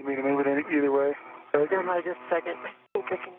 me to move it either way. Stand by just a second. I think I can.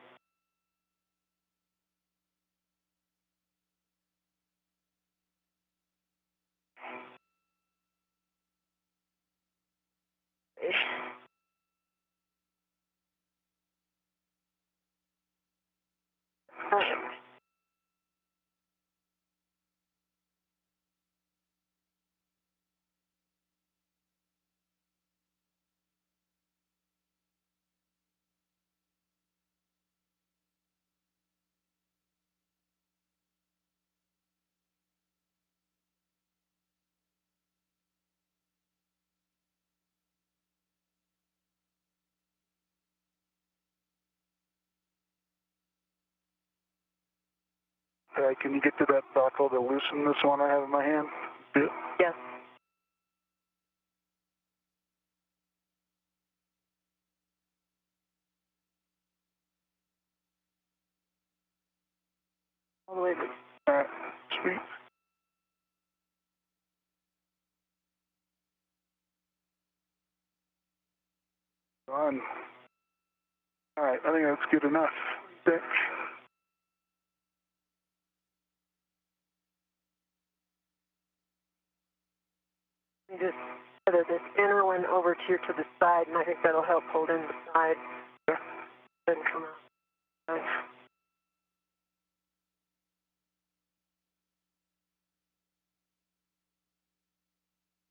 Can you get to that buckle to loosen this one I have in my hand? Yeah. Yes. All the way to. All right, sweet. Done. All right, I think that's good enough. Thanks. You just tether this inner one over to the side, and I think that'll help hold in the side. Yeah. Then come out.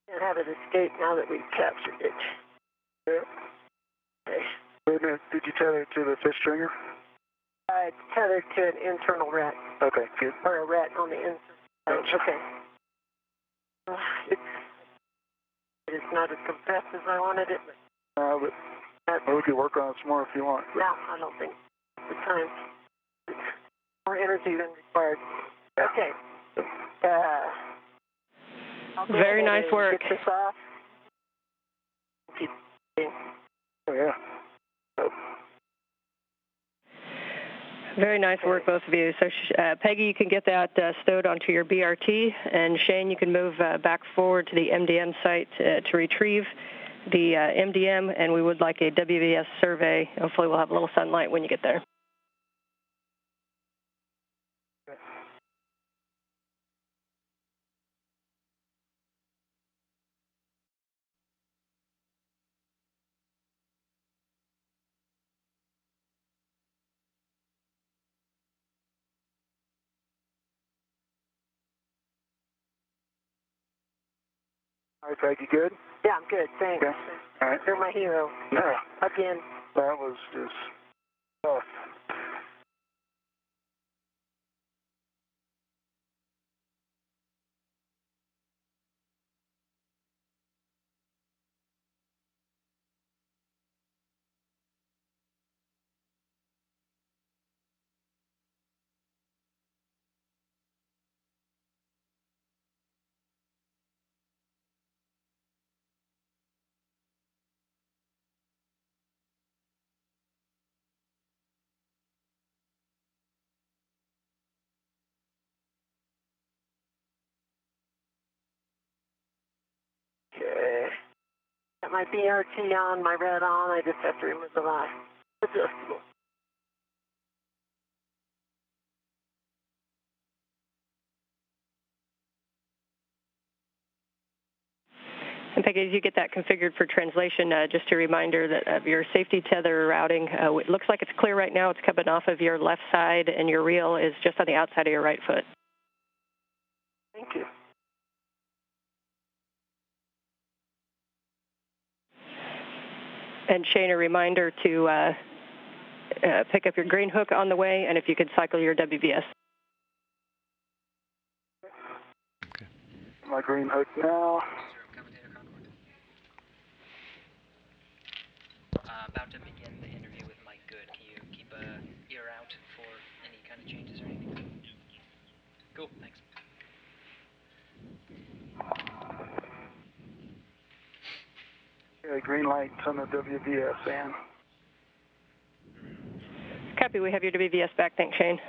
Can't have it escape now that we've captured it. Yeah. Okay. Wait a minute, did you tether it to the fish stringer? It's tethered to an internal rat. Okay, good. Or a rat on the inside. Gotcha. Okay. It's not as compressed as I wanted it, but we could work on it some more if you want. no, I don't think it's the time. It's more energy than required. Okay. Very nice work. Get this off. Keep Oh, yeah. Oh. Very nice work, both of you. So, Peggy, you can get that stowed onto your BRT, and Shane, you can move back forward to the MDM site to retrieve the MDM, and we would like a WVS survey. Hopefully we'll have a little sunlight when you get there. All right, Peggy, good? Yeah, I'm good. Thanks. Okay. All right. You're my hero. Yeah. Again. That was just tough. Okay. Got my BRT on, my red on. I just have to remove the last adjustable. And Peggy, as you get that configured for translation, just a reminder that of your safety tether routing, it looks like it's clear right now. It's coming off of your left side, and your reel is just on the outside of your right foot. Thank you. And Shane, a reminder to pick up your green hook on the way, and if you could cycle your WVS. Okay. My green hook now. About to begin the interview with Mike Good. Can you keep an ear out for any kind of changes or anything? Cool, thanks. Yeah, green lights on the WVS, and Copy, we have your WVS back. Thanks, Shane.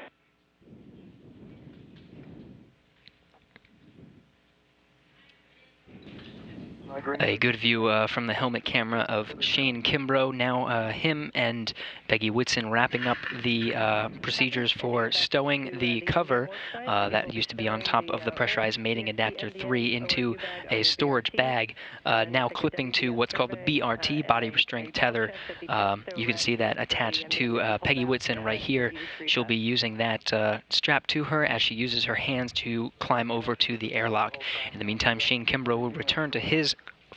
A good view from the helmet camera of Shane Kimbrough. Now him and Peggy Whitson wrapping up the procedures for stowing the cover that used to be on top of the pressurized mating adapter 3 into a storage bag, now clipping to what's called the BRT, body restraint tether. You can see that attached to Peggy Whitson right here. She'll be using that strapped to her as she uses her hands to climb over to the airlock. In the meantime, Shane Kimbrough will return to his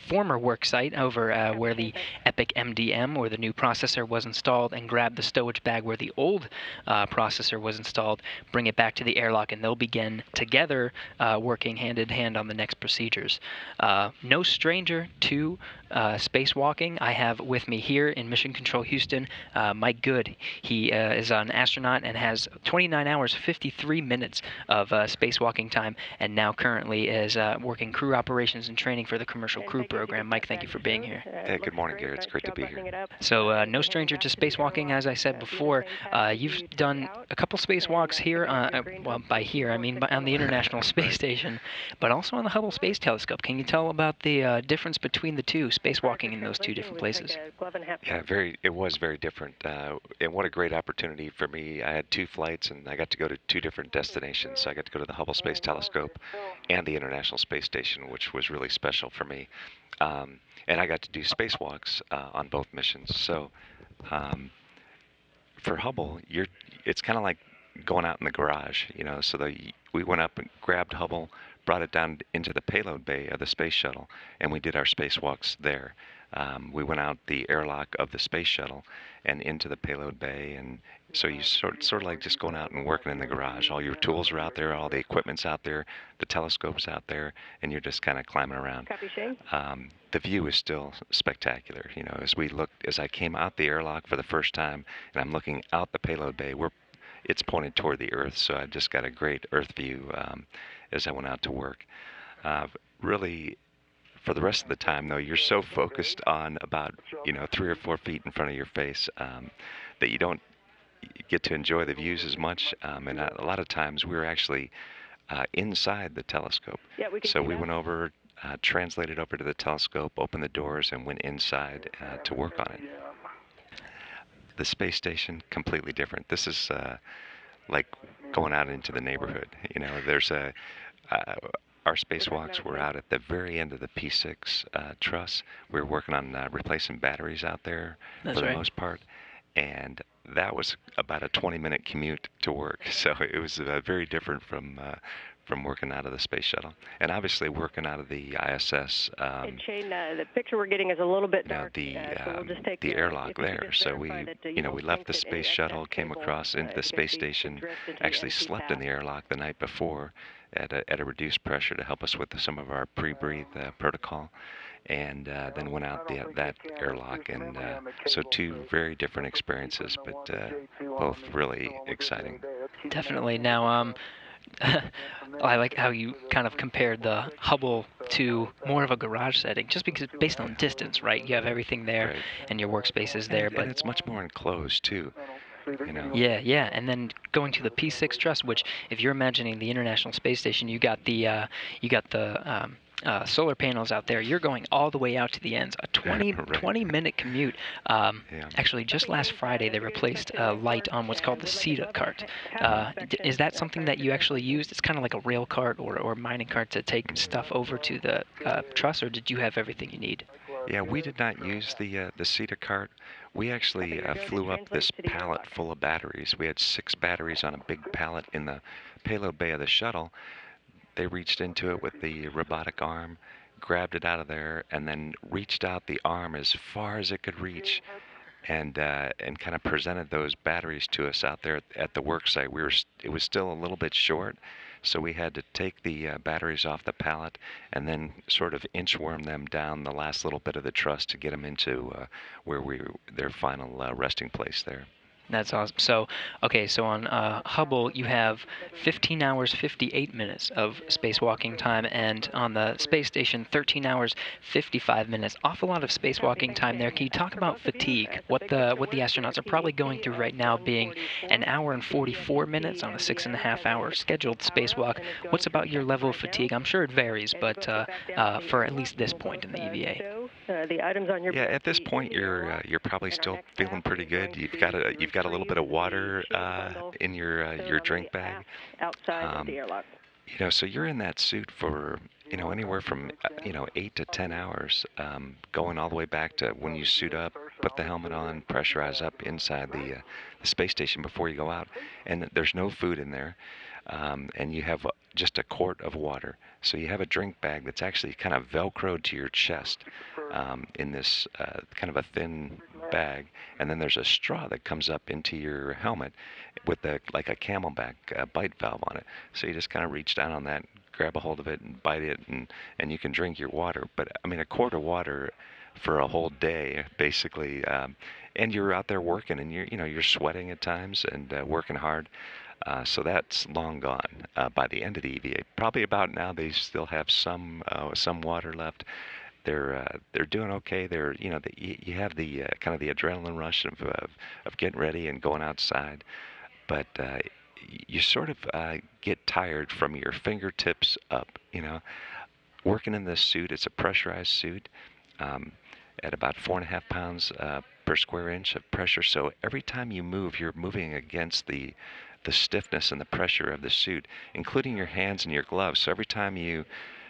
former work site over where the Epic MDM or the new processor was installed, and grab the stowage bag where the old processor was installed, bring it back to the airlock, and they'll begin together working hand in hand on the next procedures. No stranger to spacewalking. I have with me here in Mission Control Houston Mike Good. He is an astronaut and has 29 hours 53 minutes of spacewalking time, and now currently is working crew operations and training for the commercial crew program. Mike, thank you for being here. Hey, good morning, Gary. It's great to be here. So no stranger to spacewalking, as I said before. You've done a couple spacewalks here, well, by here, I mean on the International Space Station, but also on the Hubble Space Telescope. Can you tell about the difference between the two, spacewalking in those two different places? Yeah, it was very different. And what a great opportunity for me. I had 2 flights, and I got to go to 2 different destinations. So I got to go to the Hubble Space Telescope and the International Space Station, which was really special for me. And I got to do spacewalks on both missions. So for Hubble, it's kind of like going out in the garage, you know. So we went up and grabbed Hubble, brought it down into the payload bay of the space shuttle, and we did our spacewalks there. We went out the airlock of the space shuttle and into the payload bay, and so you sort of like just going out and working in the garage. All your tools are out there, all the equipment's out there, the telescope's out there, and you're just kind of climbing around. Copy, Shane. The view is still spectacular. You know, as I came out the airlock for the first time, and I'm looking out the payload bay, it's pointed toward the Earth, so I just got a great Earth view as I went out to work. Really, for the rest of the time, though, you're so focused on about 3 or 4 feet in front of your face that you don't get to enjoy the views as much. And a lot of times we were actually inside the telescope. Yeah, so we went over, translated over to the telescope, opened the doors, and went inside to work on it. The space station, completely different. This is like going out into the neighborhood. You know, there's our spacewalks were out at the very end of the P6 truss. We were working on replacing batteries out there for the most part, and that was about a 20-minute commute to work. So it was very different from working out of the space shuttle, and obviously working out of the ISS. And Shane, the picture we're getting is a little bit dark. The so we'll just take the airlock there. So we left the space shuttle, came across into the space station, actually slept in the airlock the night before at a reduced pressure to help us with some of our pre-breathe protocol, and then went out that airlock, and so 2 very different experiences, but both really exciting. Definitely. Now, I like how you kind of compared the Hubble to more of a garage setting, just because based on distance, right? You have everything there, and your workspace is there, but it's much more enclosed too. You know. Yeah, and then going to the P6 truss, which, if you're imagining the International Space Station, you got the solar panels out there. You're going all the way out to the ends. A 20-minute commute. Actually, just last Friday, they replaced light on what's called the CETA cart. Is that something that you actually used? It's kind of like a rail cart or mining cart to take stuff over to the truss, or did you have everything you need? Yeah, we did not use the CETA cart. We actually flew up this pallet full of batteries. We had 6 batteries on a big pallet in the payload bay of the shuttle. They reached into it with the robotic arm, grabbed it out of there, and then reached out the arm as far as it could reach, and kind of presented those batteries to us out there at the work site. It was still a little bit short, so we had to take the batteries off the pallet and then sort of inchworm them down the last little bit of the truss to get them into their final resting place there. That's awesome. So, okay, so on Hubble, you have 15 hours, 58 minutes of spacewalking time, and on the space station, 13 hours, 55 minutes. Awful lot of spacewalking time there. Can you talk about fatigue? What the astronauts are probably going through right now, being an hour and 44 minutes on a 6.5-hour scheduled spacewalk. What's about your level of fatigue? I'm sure it varies, but for at least this point in the EVA. Yeah, at this point you're probably still feeling pretty good. You've got a little bit of water in your drink bag. So you're in that suit for anywhere from 8 to 10 hours, going all the way back to when you suit up, put the helmet on, pressurize up inside the space station before you go out, and there's no food in there, and you have just a quart of water. So you have a drink bag that's actually kind of velcroed to your chest in this kind of a thin bag, and then there's a straw that comes up into your helmet with like a camelback bite valve on it. So you just kind of reach down on that, grab a hold of it, and bite it, and you can drink your water. But I mean, a quart of water for a whole day, basically, and you're out there working, and you're sweating at times and working hard. So that's long gone by the end of the EVA. Probably about now they still have some water left. They're doing okay. You have the kind of the adrenaline rush of getting ready and going outside, but you sort of get tired from your fingertips up. Working in this suit, it's a pressurized suit at about 4.5 pounds per square inch of pressure. So every time you move, you're moving against the stiffness and the pressure of the suit, including your hands and your gloves. So every time you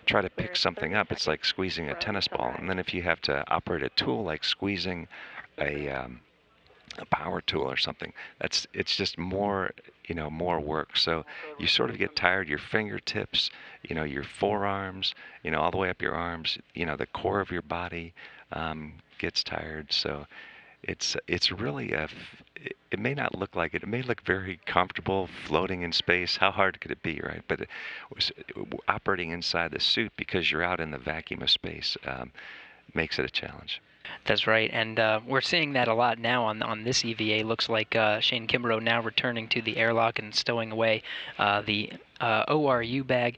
try to pick something up, it's like squeezing a tennis ball. And then if you have to operate a tool like squeezing a power tool or something, it's just more work. So you sort of get tired. Your fingertips, your forearms, all the way up your arms, the core of your body gets tired. So it's really it may not look like it. It may look very comfortable floating in space. How hard could it be, right? But operating inside the suit, because you're out in the vacuum of space, makes it a challenge. That's right, and we're seeing that a lot now on this EVA. Looks like Shane Kimbrough now returning to the airlock and stowing away the ORU bag.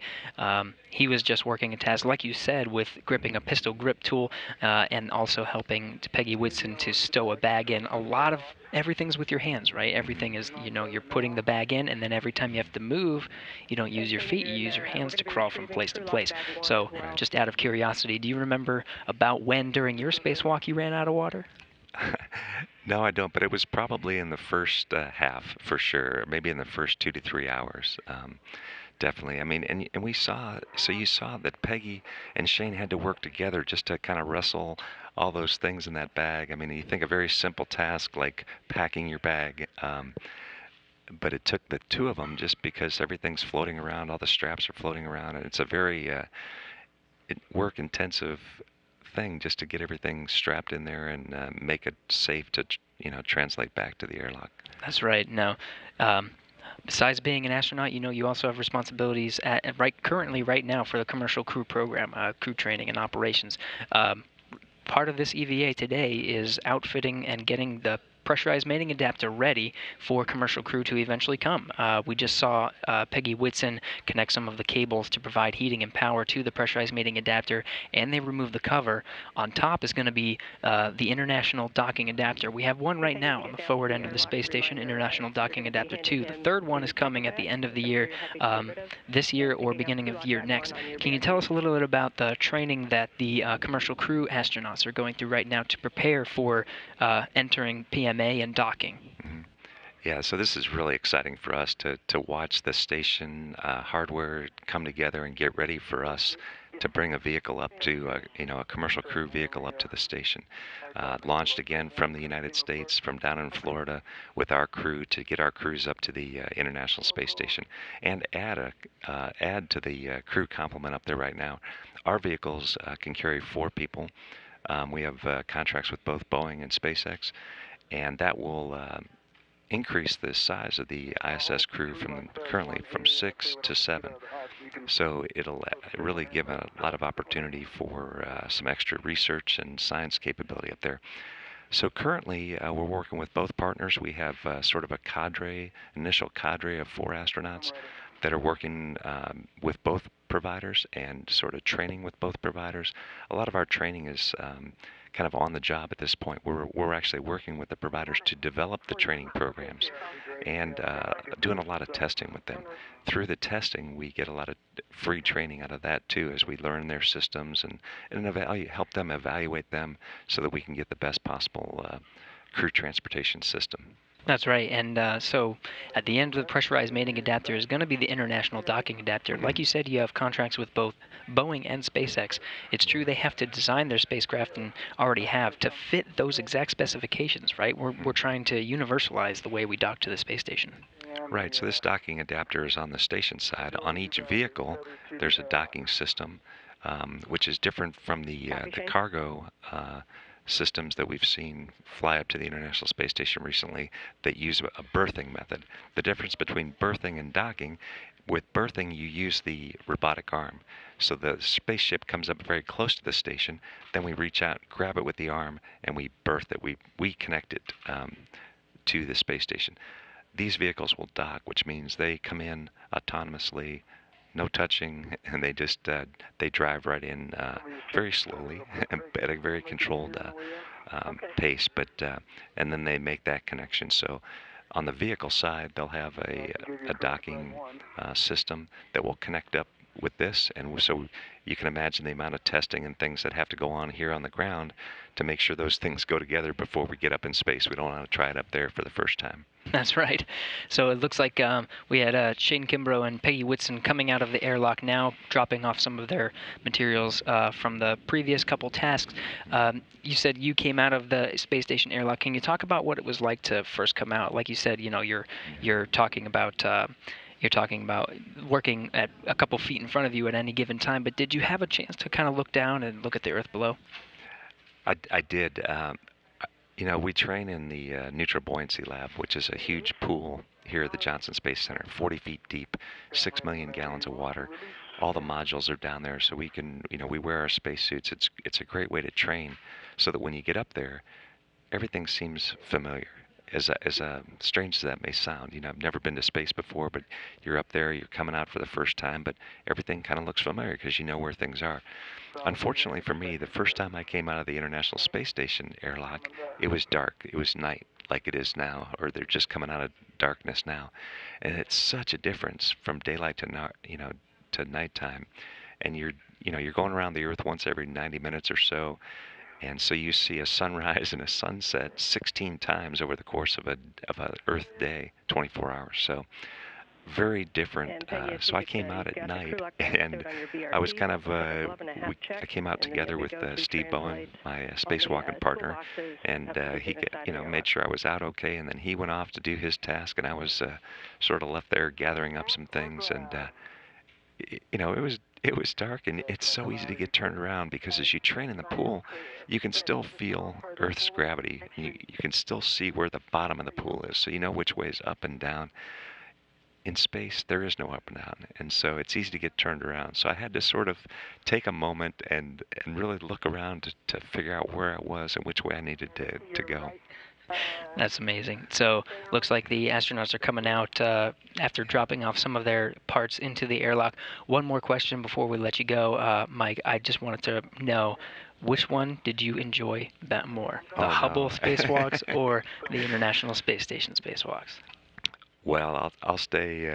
He was just working a task, like you said, with gripping a pistol grip tool and also helping Peggy Whitson to stow a bag in. A lot of everything's with your hands, right? Everything is, you're putting the bag in, and then every time you have to move, you don't use your feet, you use your hands to crawl from place to place. So just out of curiosity, do you remember about when during your spacewalk you ran out of water? No, I don't, but it was probably in the first half for sure, maybe in the first 2 to 3 hours. Definitely. I mean, and you saw that Peggy and Shane had to work together just to kind of wrestle all those things in that bag. I mean, you think a very simple task like packing your bag, but it took the two of them just because everything's floating around, all the straps are floating around, and it's a very work-intensive thing just to get everything strapped in there and make it safe to translate back to the airlock. That's right. Now, besides being an astronaut, you also have responsibilities currently right now for the commercial crew program, crew training and operations. Part of this EVA today is outfitting and getting the pressurized mating adapter ready for commercial crew to eventually come. We just saw Peggy Whitson connect some of the cables to provide heating and power to the pressurized mating adapter, and they removed the cover. On top is going to be the International Docking Adapter. We have one right now on the forward end of the space station, International Docking Adapter 2. The third one is coming at the end of the year, this year or beginning of year next. Can you tell us a little bit about the training that the commercial crew astronauts are going through right now to prepare for entering PMA and docking? Mm-hmm. Yeah, so this is really exciting for us to watch the station hardware come together and get ready for us to bring a vehicle up to, a commercial crew vehicle up to the station. Launched again from the United States, from down in Florida, with our crew to get our crews up to the International Space Station and add to the crew complement up there right now. Our vehicles can carry 4 people. We have contracts with both Boeing and SpaceX, and that will increase the size of the ISS crew currently from 6 to 7. So it'll really give a lot of opportunity for some extra research and science capability up there. So currently, we're working with both partners. We have sort of a initial cadre of 4 astronauts that are working with both providers and sort of training with both providers. A lot of our training is kind of on the job at this point. We're actually working with the providers to develop the training programs and doing a lot of testing with them. Through the testing, we get a lot of free training out of that too, as we learn their systems and help them evaluate them so that we can get the best possible crew transportation system. That's right, and so at the end of the pressurized mating adapter is going to be the international docking adapter. Like you said, you have contracts with both Boeing and SpaceX. It's true they have to design their spacecraft and already have to fit those exact specifications, right? We're trying to universalize the way we dock to the space station. Right, so this docking adapter is on the station side. On each vehicle, there's a docking system, which is different from the cargo systems that we've seen fly up to the International Space Station recently that use a berthing method. The difference between berthing and docking, with berthing you use the robotic arm. So the spaceship comes up very close to the station, then we reach out, grab it with the arm, and we berth it. We connect it to the space station. These vehicles will dock, which means they come in autonomously, no touching, and they just they drive right in very slowly at a very controlled pace. But and then they make that connection. So on the vehicle side, they'll have a docking system that will connect up with this, and so you can imagine the amount of testing and things that have to go on here on the ground to make sure those things go together before we get up in space. We don't want to try it up there for the first time. That's right. So it looks like we had Shane Kimbrough and Peggy Whitson coming out of the airlock now, dropping off some of their materials from the previous couple tasks. You said you came out of the space station airlock. Can you talk about what it was like to first come out? Like you said, you know, you're talking about working at a couple feet in front of you at any given time, but did you have a chance to kind of look down and look at the Earth below? I did. You know, we train in the Neutral Buoyancy Lab, which is a huge pool here at the Johnson Space Center, 40 feet deep, 6 million gallons of water. All the modules are down there, so we can, you know, we wear our spacesuits. It's a great way to train, so that when you get up there, everything seems familiar. As strange as that may sound, you know, I've never been to space before, but you're up there, you're coming out for the first time, but everything kind of looks familiar because you know where things are. Unfortunately for me, the first time I came out of the International Space Station airlock, it was dark. It was night, like it is now, or they're just coming out of darkness now, and it's such a difference from daylight to nighttime, and you're going around the Earth once every 90 minutes or so. And so you see a sunrise and a sunset 16 times over the course of a Earth day, 24 hours. So very different. So I came out at night, and I was kind of I came out together with Steve Bowen, my spacewalking partner, and he made sure I was out okay. And then he went off to do his task, and I was sort of left there gathering up some things. And it was dark, and it's so easy to get turned around because as you train in the pool, you can still feel Earth's gravity. You can still see where the bottom of the pool is, so you know which way is up and down. In space, there is no up and down, and so it's easy to get turned around. So I had to sort of take a moment and really look around to figure out where I was and which way I needed to go. That's amazing. So looks like the astronauts are coming out after dropping off some of their parts into the airlock. One more question before we let you go, Mike. I just wanted to know, which one did you enjoy that more, the Hubble spacewalks or the International Space Station spacewalks? Well, I'll stay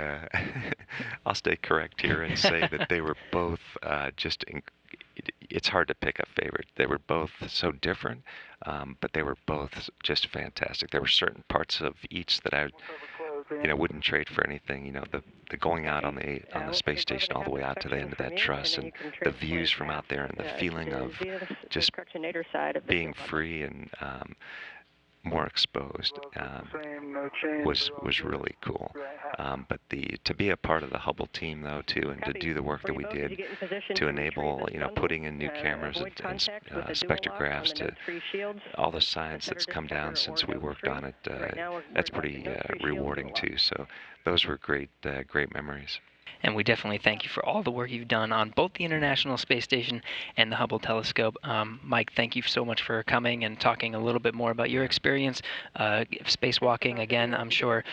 I'll stay correct here and say that they were both it's hard to pick a favorite. They were both so different, but they were both just fantastic. There were certain parts of each that I wouldn't trade for anything. You know, the going out on the space station all the way out to the end of that truss, and the views from out there, and the feeling of just being free and more exposed was really cool. But to be a part of the Hubble team though too, and to do the work that we did to enable putting in new cameras and spectrographs to all the science that's come down since we worked on it, that's pretty rewarding too. So those were great memories. And we definitely thank you for all the work you've done on both the International Space Station and the Hubble telescope. Mike, thank you so much for coming and talking a little bit more about your experience spacewalking. Again, I'm sure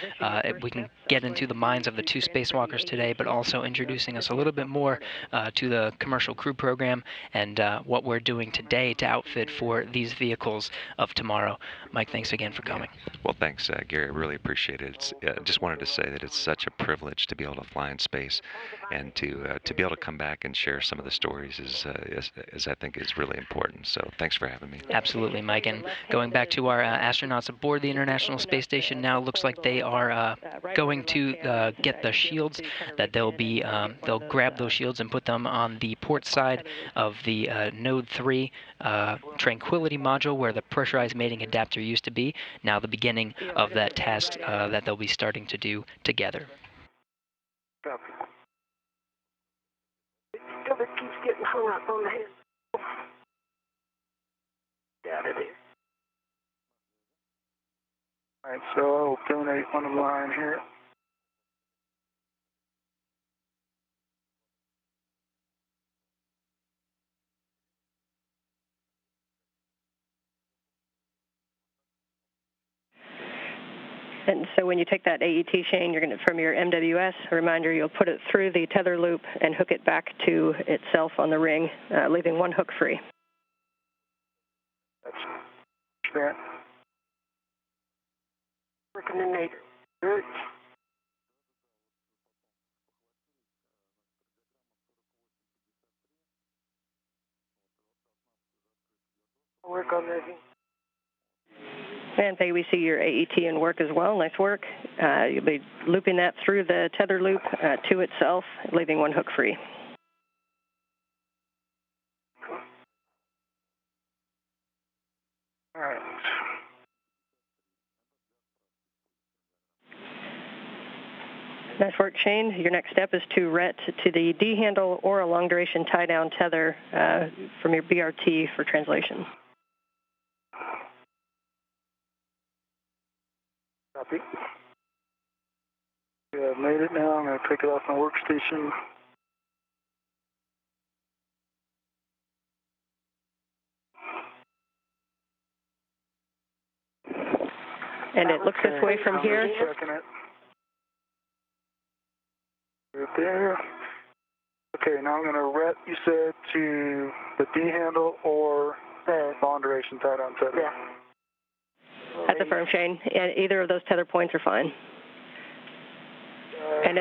we can get into the minds of the two spacewalkers today, but also introducing us a little bit more to the commercial crew program and what we're doing today to outfit for these vehicles of tomorrow. Mike, thanks again for coming. Well, thanks, Gary. I really appreciate it. I just wanted to say that it's such a privilege to be able to fly in space, and to be able to come back and share some of the stories is I think is really important. So thanks for having me. Absolutely, Mike. And going back to our astronauts aboard the International Space Station now, looks like they are going to get the shields. That they'll grab those shields and put them on the port side of the Node 3 Tranquility module, where the pressurized mating adapter used to be. Now the beginning of that task that they'll be starting to do together. Copy. Still, it keeps getting hung up on the head. Get out of there. All right, so I'll terminate on the line here. And so when you take that AET, Shane, you're going to, from your MWS, a reminder, you'll put it through the tether loop and hook it back to itself on the ring, leaving one hook free. That's that. Working in nature. Good. Work on this. And Peggy, we see your AET in work as well. Nice work. You'll be looping that through the tether loop to itself, leaving one hook free. All right. Nice work, Shane. Your next step is to ret to the D handle or a long-duration tie-down tether from your BRT for translation. Copy. Yeah, I've made it now. I'm going to take it off my workstation. And it looks this way from here. Checking it. Right there. Okay, now I'm going to ret, you said, to the D handle or the long duration tie down tether. Yeah. That's affirmed, Shane. Either of those tether points are fine. And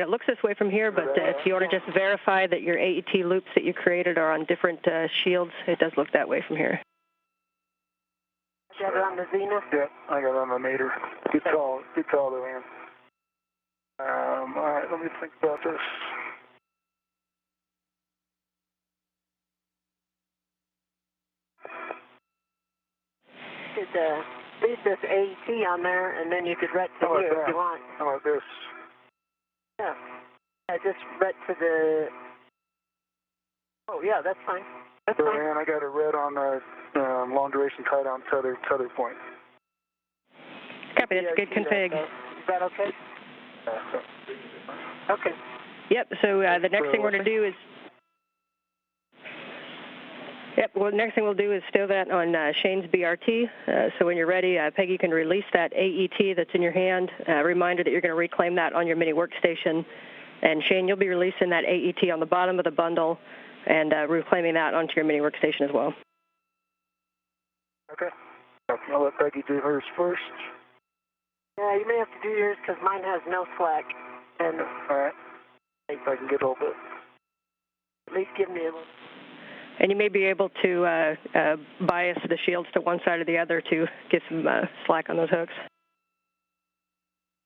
it looks this way from here, but if you want to just verify that your AET loops that you created are on different shields, it does look that way from here. Got it on the Zenith? Yeah, I got it on the Mater. Good call though, man. All right, let me think about this. You could leave this AET on there, and then you could ret to here if you want. How about this? Yeah. Just ret to the... Oh, yeah, that's fine. That's So, fine. man, I got a red on the long duration tie down tether point. Copy, that's a good config. Is that okay? Okay. Yep, so the next thing we're going to do is... Yep, well, the next thing we'll do is stow that on Shane's BRT. So when you're ready, Peggy can release that AET that's in your hand. Reminder that you're going to reclaim that on your mini workstation. And Shane, you'll be releasing that AET on the bottom of the bundle and reclaiming that onto your mini workstation as well. Okay. I'll let Peggy do hers first. Yeah, you may have to do yours because mine has no slack. And all right. See if I can get a little bit. At least give me a little. And you may be able to bias the shields to one side or the other to get some slack on those hooks.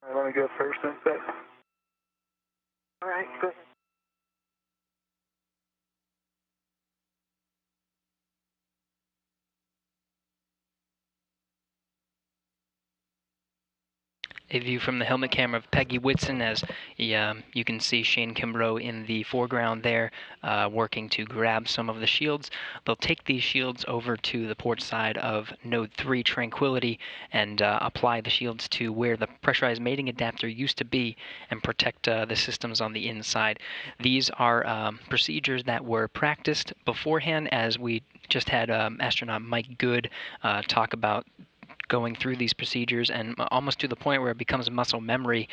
All right, let me go first then. All right, go ahead. A view from the helmet camera of Peggy Whitson as you can see Shane Kimbrough in the foreground there working to grab some of the shields. They'll take these shields over to the port side of Node 3 Tranquility and apply the shields to where the pressurized mating adapter used to be and protect the systems on the inside. These are procedures that were practiced beforehand, as we just had astronaut Mike Good talk about going through these procedures, and almost to the point where it becomes muscle memory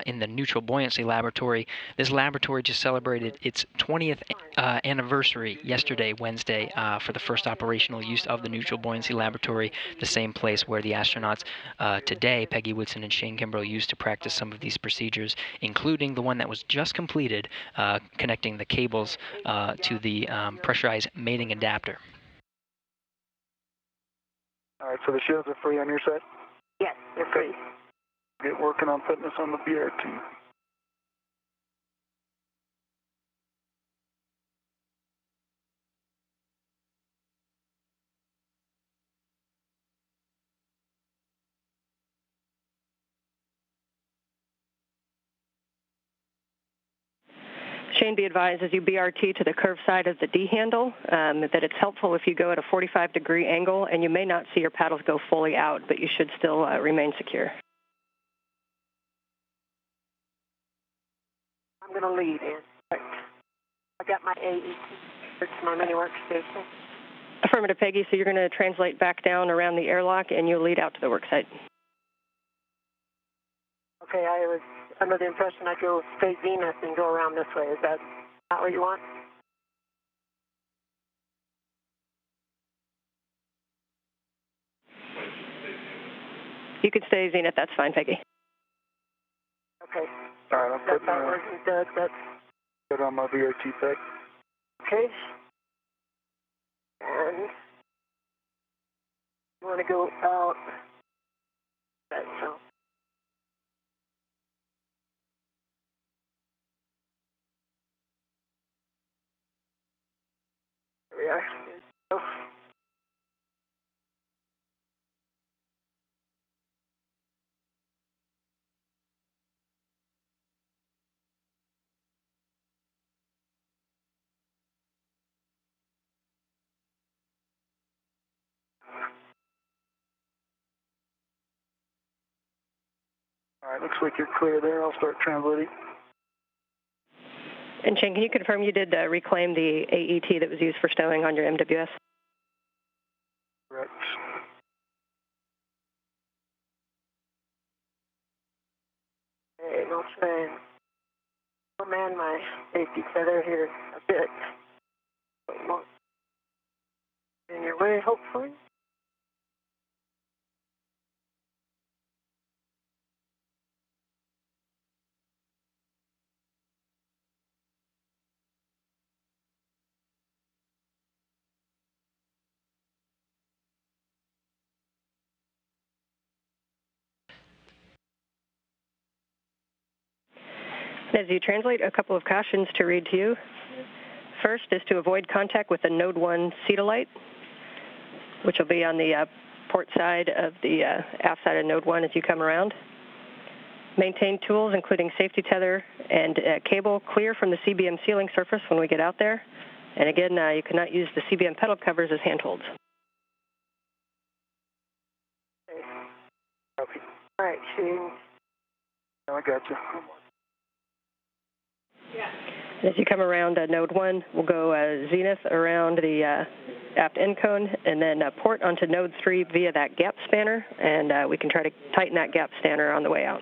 in the neutral buoyancy laboratory. This laboratory just celebrated its 20th anniversary yesterday, Wednesday, for the first operational use of the neutral buoyancy laboratory, the same place where the astronauts today, Peggy Whitson and Shane Kimbrough, used to practice some of these procedures, including the one that was just completed, connecting the cables to the pressurized mating adapter. All right, so the shields are free on your side? Yes, they're free. Get working on putting this on the BRT. Shane, be advised as you BRT to the curved side of the D handle that it's helpful if you go at a 45-degree angle, and you may not see your paddles go fully out, but you should still remain secure. I'm going to lead in. I got my AET. It's my mini workstation. Affirmative, Peggy. So you're going to translate back down around the airlock, and you'll lead out to the work site. Okay, I was under the impression I'd go straight zenith and go around this way. Is that not what you want? You could stay zenith. That's fine, Peggy. Okay. All right, I'm putting that working, Doug. That's it on my BRT peg. okay. And you want to go out. That so. There we are. Oh. All right, looks like you're clear there. I'll start translating. And Shane, can you confirm you did reclaim the AET that was used for stowing on your MWS? Correct. Okay, I'll try and man my safety tether here a bit. In your way, hopefully. As you translate, a couple of cautions to read to you. First is to avoid contact with the Node 1 Cetalite, which will be on the port side of the aft side of Node 1 as you come around. Maintain tools, including safety tether and cable, clear from the CBM sealing surface when we get out there. And again, you cannot use the CBM pedal covers as handholds. Okay. All right, Shane. I got you. As you come around Node 1, we'll go zenith around the aft end cone, and then port onto Node 3 via that gap spanner, and we can try to tighten that gap spanner on the way out.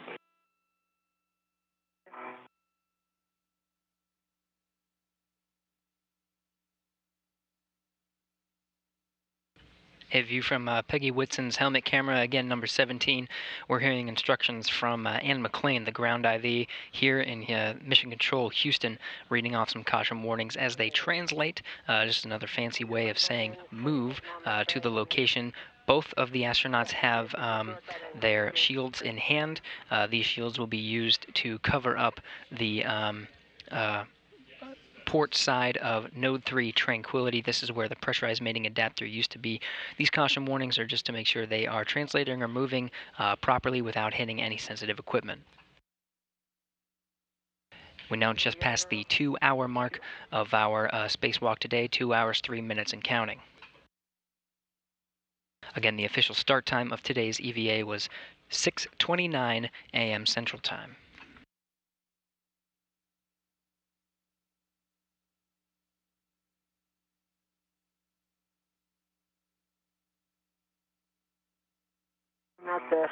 A view from Peggy Whitson's helmet camera, again, number 17. We're hearing instructions from Ann McLean, the ground IV here in Mission Control, Houston, reading off some caution warnings as they translate. Just another fancy way of saying move to the location. Both of the astronauts have their shields in hand. These shields will be used to cover up the port side of Node 3 Tranquility. This is where the pressurized mating adapter used to be. These caution warnings are just to make sure they are translating or moving properly without hitting any sensitive equipment. We now just passed the 2-hour mark of our spacewalk today, 2 hours, 3 minutes and counting. Again, the official start time of today's EVA was 6:29 a.m. Central Time. Not the...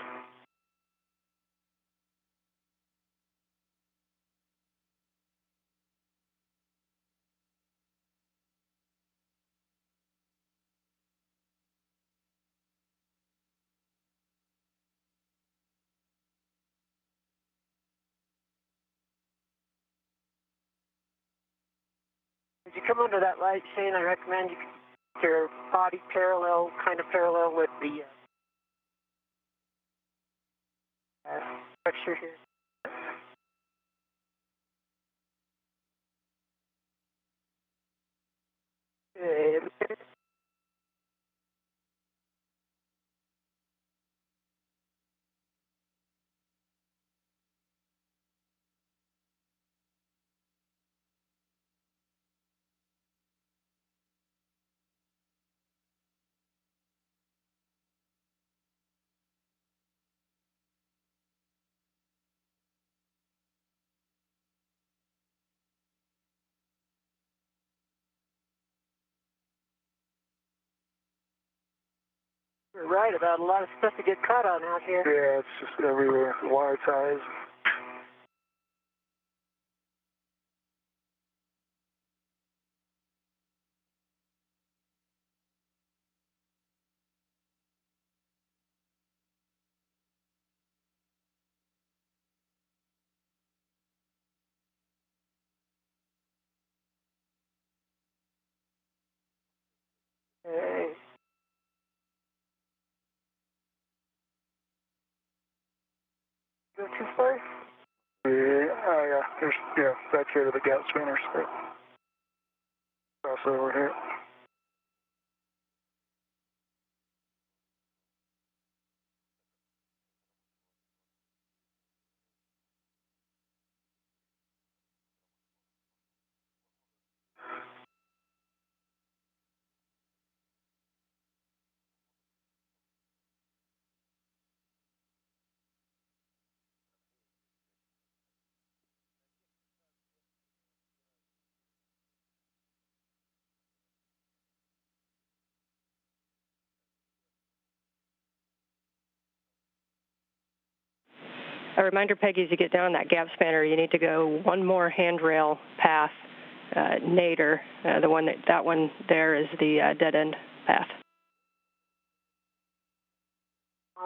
As you come under that light, Shane, I recommend you keep your body parallel, kind of parallel with the structure here. Good. You're right about a lot of stuff to get caught on out here. Yeah, it's just everywhere. Wire ties. Hey. Go too far? Yeah, there's, back here to the gap spinners. Cross over here. A reminder, Peggy, as you get down that gap spanner, you need to go one more handrail path, nadir. That one there is the dead end path.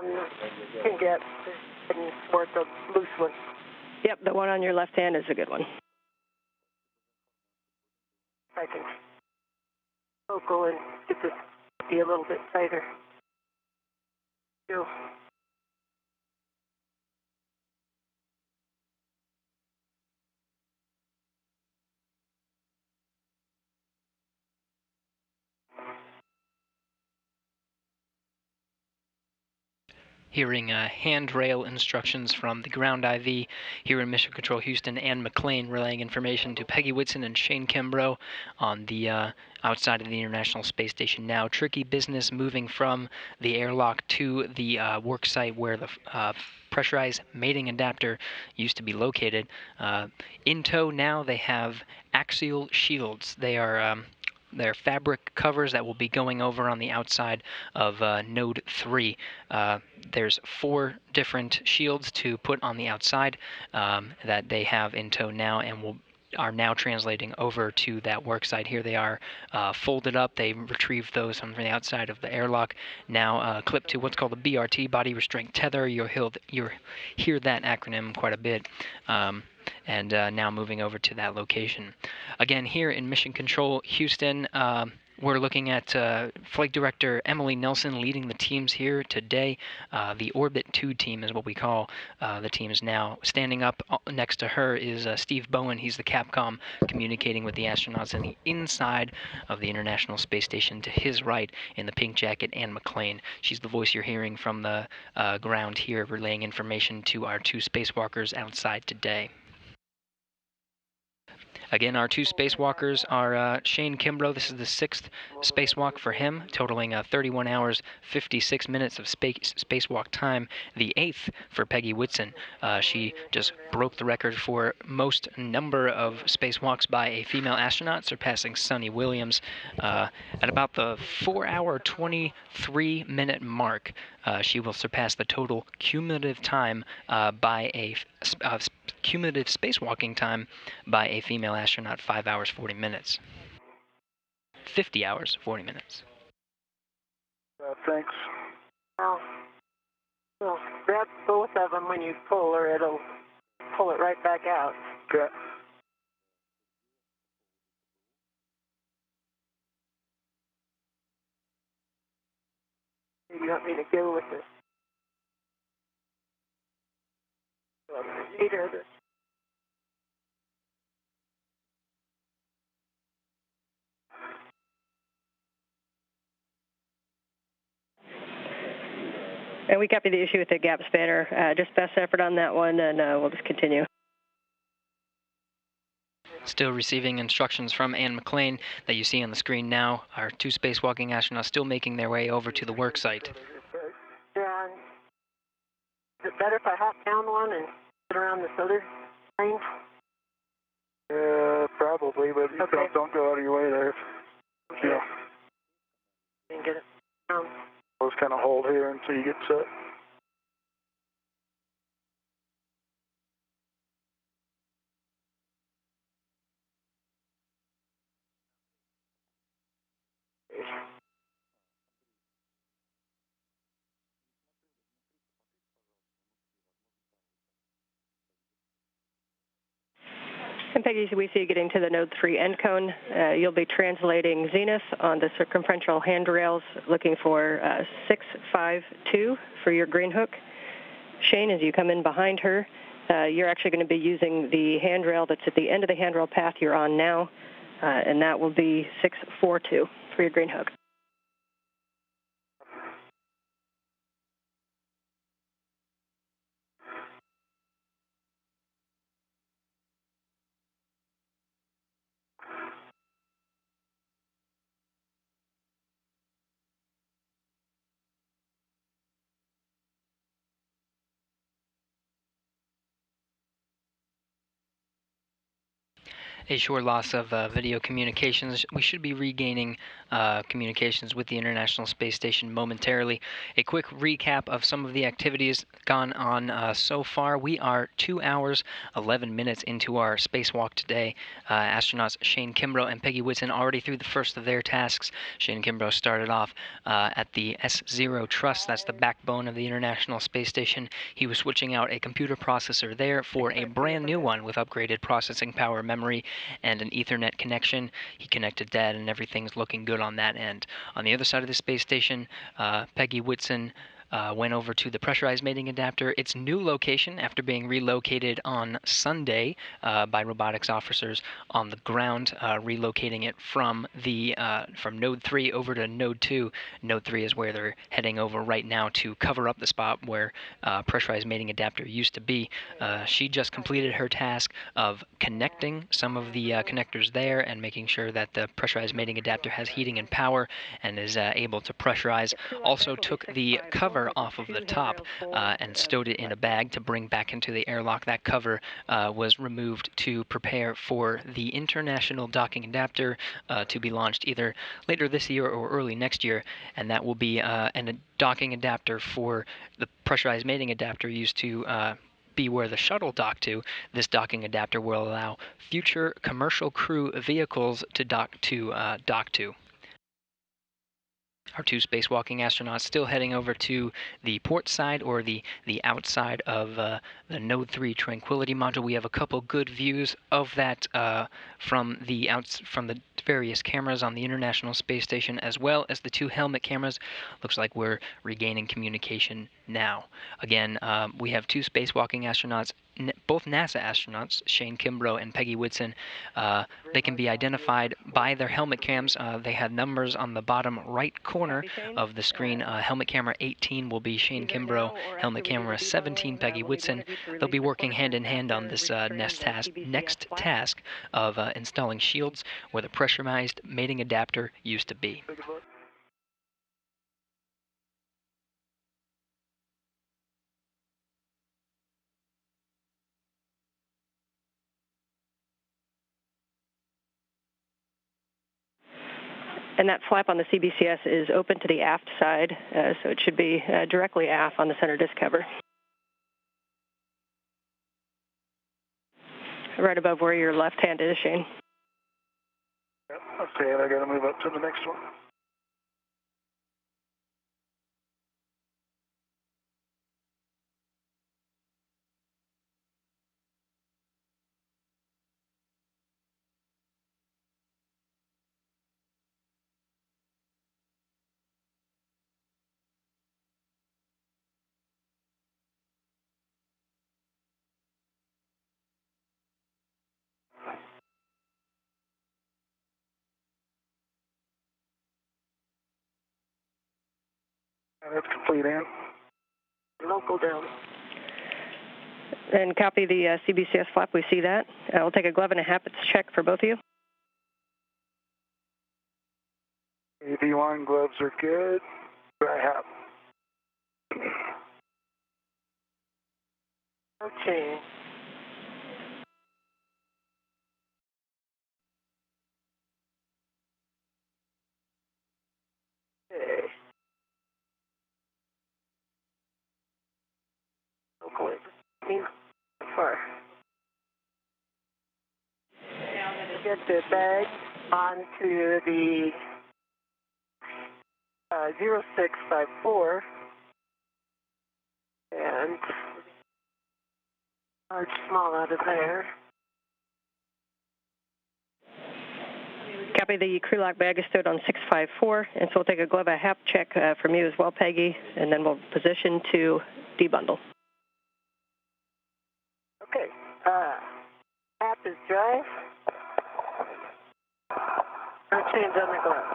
You can get towards the loose one. Yep, the one on your left hand is a good one. I can go and get this to be a little bit tighter. Go. Hearing handrail instructions from the ground IV here in Mission Control Houston, and McLean relaying information to Peggy Whitson and Shane Kimbrough on the outside of the International Space Station now. Tricky business moving from the airlock to the work site where the pressurized mating adapter used to be located. In tow now they have axial shields. They are they're fabric covers that will be going over on the outside of Node 3. There's 4 different shields to put on the outside that they have in tow now, and are now translating over to that work site. Here they are folded up. They retrieved those from the outside of the airlock, now clipped to what's called a BRT, body restraint tether. You'll hear that acronym quite a bit. And now moving over to that location. Again, here in Mission Control Houston, We're looking at Flight Director Emily Nelson leading the teams here today. The Orbit 2 team is what we call the teams now. Standing up next to her is Steve Bowen. He's the Capcom communicating with the astronauts in the inside of the International Space Station. To his right, in the pink jacket, Anne McClain. She's the voice you're hearing from the ground here, relaying information to our 2 spacewalkers outside today. Again, our 2 spacewalkers are Shane Kimbrough. This is the 6th spacewalk for him, totaling 31 hours, 56 minutes of spacewalk time. The 8th for Peggy Whitson. She just broke the record for most number of spacewalks by a female astronaut, surpassing Sunny Williams at about the 4-hour, 23-minute mark. She will surpass the total cumulative time by a cumulative spacewalking time by a female astronaut, 5 hours, 40 minutes. 50 hours, 40 minutes. Thanks. Well, grab both of them when you pull, or it'll pull it right back out. Okay. You want me to go with this? Either of this. And we copy the issue with the gap spanner. Just best effort on that one, and we'll just continue. Still receiving instructions from Anne McClain that you see on the screen now. Our 2 spacewalking astronauts still making their way over to the work site. Yeah. Is it better if I hop down one and sit around this other thing? Probably, but you don't go out of your way there. Okay. Yeah. And get it down. I'll just kind of hold here until you get set. And Peggy, we see you getting to the node 3 end cone. You'll be translating zenith on the circumferential handrails, looking for 652 for your green hook. Shane, as you come in behind her, you're actually going to be using the handrail that's at the end of the handrail path you're on now, and that will be 642 for your green hook. A short loss of video communications. We should be regaining communications with the International Space Station momentarily. A quick recap of some of the activities gone on so far. We are 2 hours, 11 minutes into our spacewalk today. Astronauts Shane Kimbrough and Peggy Whitson already through the first of their tasks. Shane Kimbrough started off at the S0 truss. That's the backbone of the International Space Station. He was switching out a computer processor there for a brand new one with upgraded processing power, memory, and an Ethernet connection. He connected that, and everything's looking good on that end. On the other side of the space station, Peggy Whitson went over to the pressurized mating adapter, its new location after being relocated on Sunday by robotics officers on the ground, relocating it from node 3 over to node 2. Node 3 is where they're heading over right now to cover up the spot where pressurized mating adapter used to be. She just completed her task of connecting some of the connectors there and making sure that the pressurized mating adapter has heating and power and is able to pressurize. Also took the cover off of the top and stowed it in a bag to bring back into the airlock. That cover was removed to prepare for the international docking adapter to be launched either later this year or early next year, and that will be a docking adapter for the pressurized mating adapter used to be where the shuttle docked to. This docking adapter will allow future commercial crew vehicles to dock to. Our two spacewalking astronauts still heading over to the port side, or the outside of the Node 3 Tranquility module. We have a couple good views of that from the various cameras on the International Space Station, as well as the two helmet cameras. Looks like we're regaining communication now. Again, we have two spacewalking astronauts, both NASA astronauts, Shane Kimbrough and Peggy Whitson. They can be identified by their helmet cams. They have numbers on the bottom right corner of the screen. Helmet camera 18 will be Shane Kimbrough. Helmet camera 17, Peggy Whitson. They'll be working hand in hand on this next task of installing shields where the pressurized mating adapter used to be. And that flap on the CBCS is open to the aft side, so it should be directly aft on the center disc cover. Right above where your left hand is, Shane. Okay, and I got to move up to the next one. That's complete, Ann. Local down. And copy the CBCS flap. We see that. We'll take a glove and a Happets check for both of you. AV1 gloves are good. I have. Okay. Okay. Local. Far. Get the bag onto the 0654 and large small out of there. Copy. The crew lock bag is stowed on 654, and so we'll take a glove and a hap check from you as well, Peggy, and then we'll position to debundle. Okay. App is dry. Change on the glove.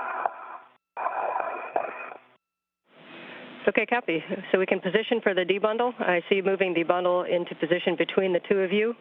Okay, copy. So we can position for the debundle. I see you moving the bundle into position between the two of you.